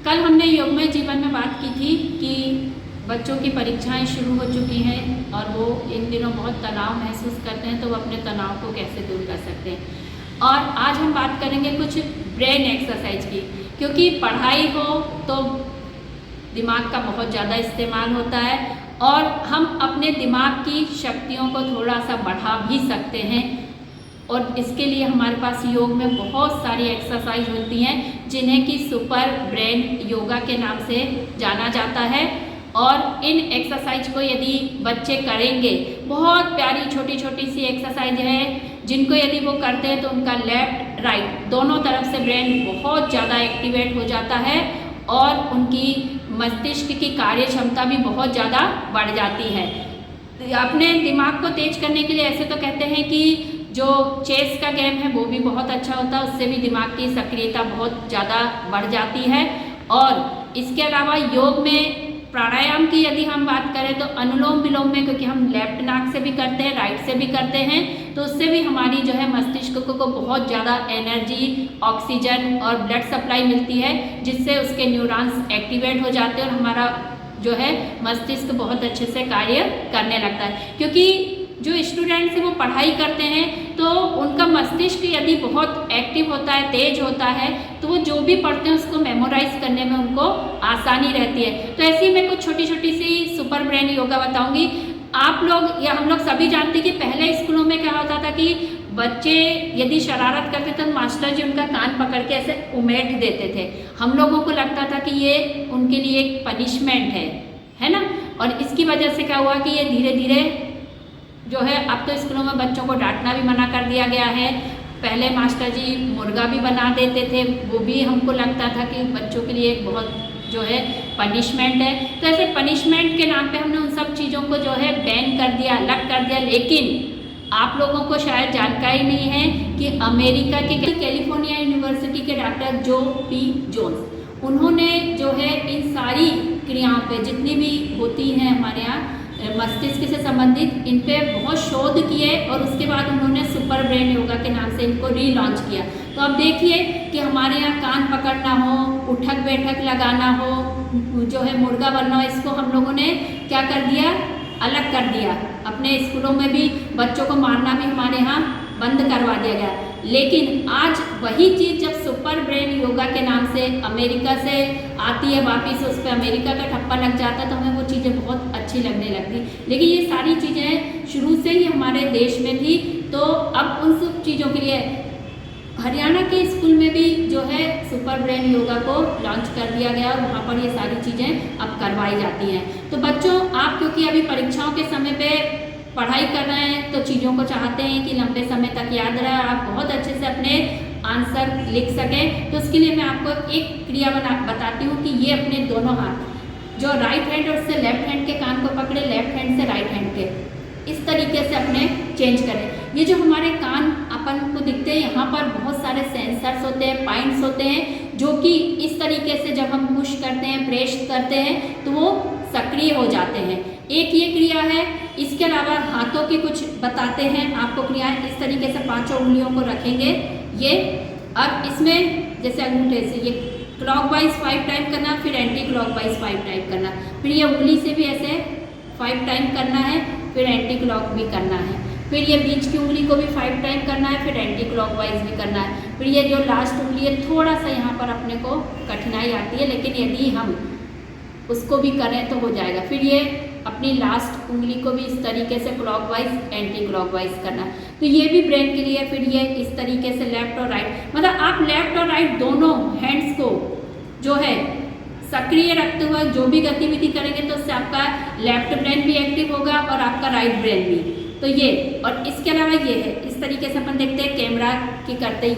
कल हमने योगमय जीवन में बात की थी कि बच्चों की परीक्षाएं शुरू हो चुकी हैं और वो इन दिनों बहुत तनाव महसूस करते हैं, तो वो अपने तनाव को कैसे दूर कर सकते हैं। और आज हम बात करेंगे कुछ ब्रेन एक्सरसाइज की, क्योंकि पढ़ाई हो तो दिमाग का बहुत ज़्यादा इस्तेमाल होता है और हम अपने दिमाग की शक्तियों को थोड़ा सा बढ़ा भी सकते हैं। और इसके लिए हमारे पास योग में बहुत सारी एक्सरसाइज होती हैं जिन्हें कि सुपर ब्रेन योगा के नाम से जाना जाता है। और इन एक्सरसाइज को यदि बच्चे करेंगे, बहुत प्यारी छोटी छोटी सी एक्सरसाइज है जिनको यदि वो करते हैं तो उनका लेफ्ट राइट दोनों तरफ से ब्रेन बहुत ज़्यादा एक्टिवेट हो जाता है और उनकी मस्तिष्क की कार्य क्षमता भी बहुत ज़्यादा बढ़ जाती है। अपने दिमाग को तेज करने के लिए ऐसे तो कहते हैं कि जो चेस का गेम है वो भी बहुत अच्छा होता है, उससे भी दिमाग की सक्रियता बहुत ज़्यादा बढ़ जाती है। और इसके अलावा योग में प्राणायाम की यदि हम बात करें तो अनुलोम विलोम में, क्योंकि हम लेफ्ट नाक से भी करते हैं राइट से भी करते हैं, तो उससे भी हमारी जो है मस्तिष्क को बहुत ज़्यादा एनर्जी, ऑक्सीजन और ब्लड सप्लाई मिलती है, जिससे उसके न्यूरॉन्स एक्टिवेट हो जाते हैं और हमारा जो है मस्तिष्क बहुत अच्छे से कार्य करने लगता है। क्योंकि जो स्टूडेंट्स हैं वो पढ़ाई करते हैं तो उनका मस्तिष्क यदि बहुत एक्टिव होता है, तेज होता है, तो वो जो भी पढ़ते हैं उसको मेमोराइज करने में उनको आसानी रहती है। तो ऐसे ही मैं कुछ छोटी छोटी सी सुपर ब्रेन योगा बताऊंगी। आप लोग या हम लोग सभी जानते हैं कि पहले स्कूलों में क्या होता था कि बच्चे यदि शरारत करते थे तो मास्टर जी उनका कान पकड़ के ऐसे उमेट देते थे। हम लोगों को लगता था कि ये उनके लिए एक पनिशमेंट है ना। और इसकी वजह से क्या हुआ कि ये धीरे धीरे जो है अब तो स्कूलों में बच्चों को डांटना भी मना कर दिया गया है। पहले मास्टर जी मुर्गा भी बना देते थे, वो भी हमको लगता था कि बच्चों के लिए एक बहुत जो है पनिशमेंट है। तो ऐसे पनिशमेंट के नाम पे हमने उन सब चीज़ों को जो है बैन कर दिया, अलग कर दिया। लेकिन आप लोगों को शायद जानकारी नहीं है कि अमेरिका के कैलिफोर्निया यूनिवर्सिटी के डॉक्टर जो पी जोन्स, उन्होंने जो है इन सारी क्रियाओं पे जितनी भी होती हैं हमारे यहाँ मस्तिष्क से संबंधित, इन पे बहुत शोध किए और उसके बाद उन्होंने सुपर ब्रेन योगा के नाम से इनको रीलॉन्च किया। तो अब देखिए कि हमारे यहाँ कान पकड़ना हो, उठक बैठक लगाना हो, जो है मुर्गा बनना हो, इसको हम लोगों ने क्या कर दिया, अलग कर दिया। अपने स्कूलों में भी बच्चों को मारना भी हमारे यहाँ बंद करवा दिया गया। लेकिन आज वही चीज़ जब सुपर ब्रेन योगा के नाम से अमेरिका से आती है, वापिस उस पर अमेरिका का ठप्पा लग जाता है, तो हमें वो चीज़ें बहुत अच्छी लगने लगती। लेकिन ये सारी चीज़ें शुरू से ही हमारे देश में थी, तो अब उन सब चीज़ों के लिए हरियाणा के स्कूल में भी जो है सुपर ब्रेन योगा को लॉन्च कर दिया गया और वहाँ पर ये सारी चीज़ें अब करवाई जाती हैं। तो बच्चों, आप क्योंकि अभी परीक्षाओं के समय पे पढ़ाई कर रहे हैं तो चीज़ों को चाहते हैं कि लंबे समय तक याद रहे, आप बहुत अच्छे से अपने आंसर लिख सकें, तो उसके लिए मैं आपको एक क्रिया बताती हूँ कि ये अपने दोनों हाथ जो राइट हैंड और उससे लेफ्ट हैंड के कान को पकड़े, लेफ्ट हैंड से राइट हैंड के, इस तरीके से अपने चेंज करें। ये जो हमारे कान अपन को दिखते हैं, यहाँ पर बहुत सारे सेंसर्स होते हैं, पॉइंट्स होते हैं, जो कि इस तरीके से जब हम पुश करते हैं, प्रेस करते हैं, तो वो सक्रिय हो जाते हैं। एक ये क्रिया है। इसके अलावा हाथों की कुछ बताते हैं आपको क्रियाएं। इस तरीके से 5 उंगलियों को रखेंगे ये, और इसमें जैसे अंगूठे से ये क्लॉकवाइज 5 टाइम करना, फिर एंटी क्लॉकवाइज 5 टाइम करना, फिर ये उंगली से भी ऐसे 5 टाइम करना है, फिर एंटी क्लॉक भी करना है, फिर ये बीच की उंगली को भी 5 टाइम करना है, फिर एंटी क्लॉकवाइज भी करना है। फिर ये जो लास्ट उंगली है, थोड़ा सा यहाँ पर अपने को कठिनाई आती है, लेकिन यदि हम उसको भी करें तो हो जाएगा। फिर ये अपनी लास्ट उंगली को भी इस तरीके से क्लॉकवाइज, एंटी क्लॉकवाइज करना, तो ये भी ब्रेन के लिए। फिर ये इस तरीके से लेफ्ट और राइट, मतलब आप लेफ्ट और राइट दोनों हैंड्स को जो है सक्रिय रखते हुए जो भी गतिविधि करेंगे तो उससे आपका लेफ्ट ब्रेन भी एक्टिव होगा और आपका राइट ब्रेन भी। तो ये, और इसके अलावा ये है, इस तरीके से अपन देखते हैं कैमरा की करते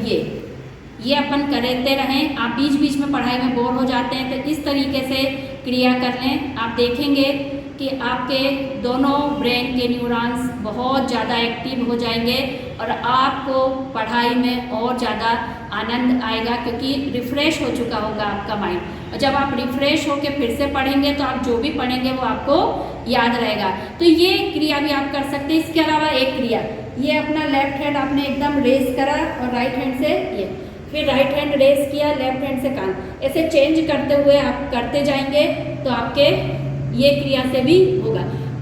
ये अपन करते रहें। आप बीच बीच में पढ़ाई में बोर हो जाते हैं तो इस तरीके से क्रिया कर लें। आप देखेंगे कि आपके दोनों ब्रेन के न्यूरॉन्स बहुत ज़्यादा एक्टिव हो जाएंगे और आपको पढ़ाई में और ज़्यादा आनंद आएगा, क्योंकि रिफ़्रेश हो चुका होगा आपका माइंड। और जब आप रिफ़्रेश होकर फिर से पढ़ेंगे तो आप जो भी पढ़ेंगे वो आपको याद रहेगा। तो ये क्रिया भी आप कर सकते हैं। इसके अलावा एक क्रिया, ये अपना लेफ्ट हैंड आपने एकदम रेज करा और राइट हैंड से ये, फिर राइट हैंड रेस किया, लेफ्ट हैंड से कान, ऐसे चेंज करते हुए आप करते जाएंगे तो आपके ये क्रिया से भी होगा।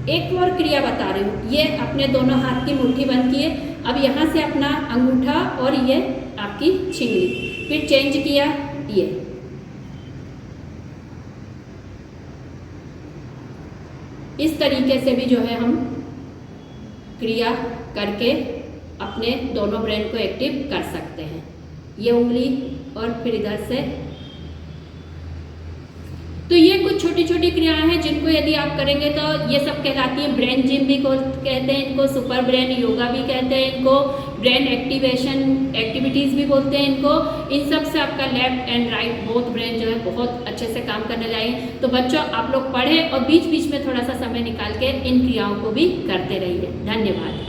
एक और क्रिया बता रही हूँ, ये अपने दोनों हाथ की मुट्ठी बंद किए, अब यहाँ से अपना अंगूठा और ये आपकी छिंगली, फिर चेंज किया ये, इस तरीके से भी जो है हम क्रिया करके अपने दोनों ब्रेन को एक्टिव कर सकते हैं। ये उंगली और फिर इधर से, तो ये कुछ छोटी छोटी क्रियाएं हैं जिनको यदि आप करेंगे तो ये सब कहलाती है ब्रेन जिम भी कहते हैं इनको, सुपर ब्रेन योगा भी कहते हैं इनको, ब्रेन एक्टिवेशन एक्टिविटीज़ भी बोलते हैं इनको। इन सब से आपका left and right both brain जो है बहुत अच्छे से काम करने जाएंगे। तो बच्चों आप लोग पढ़ें और बीच बीच में थोड़ा सा समय निकाल के इन क्रियाओं को भी करते रहिए। धन्यवाद।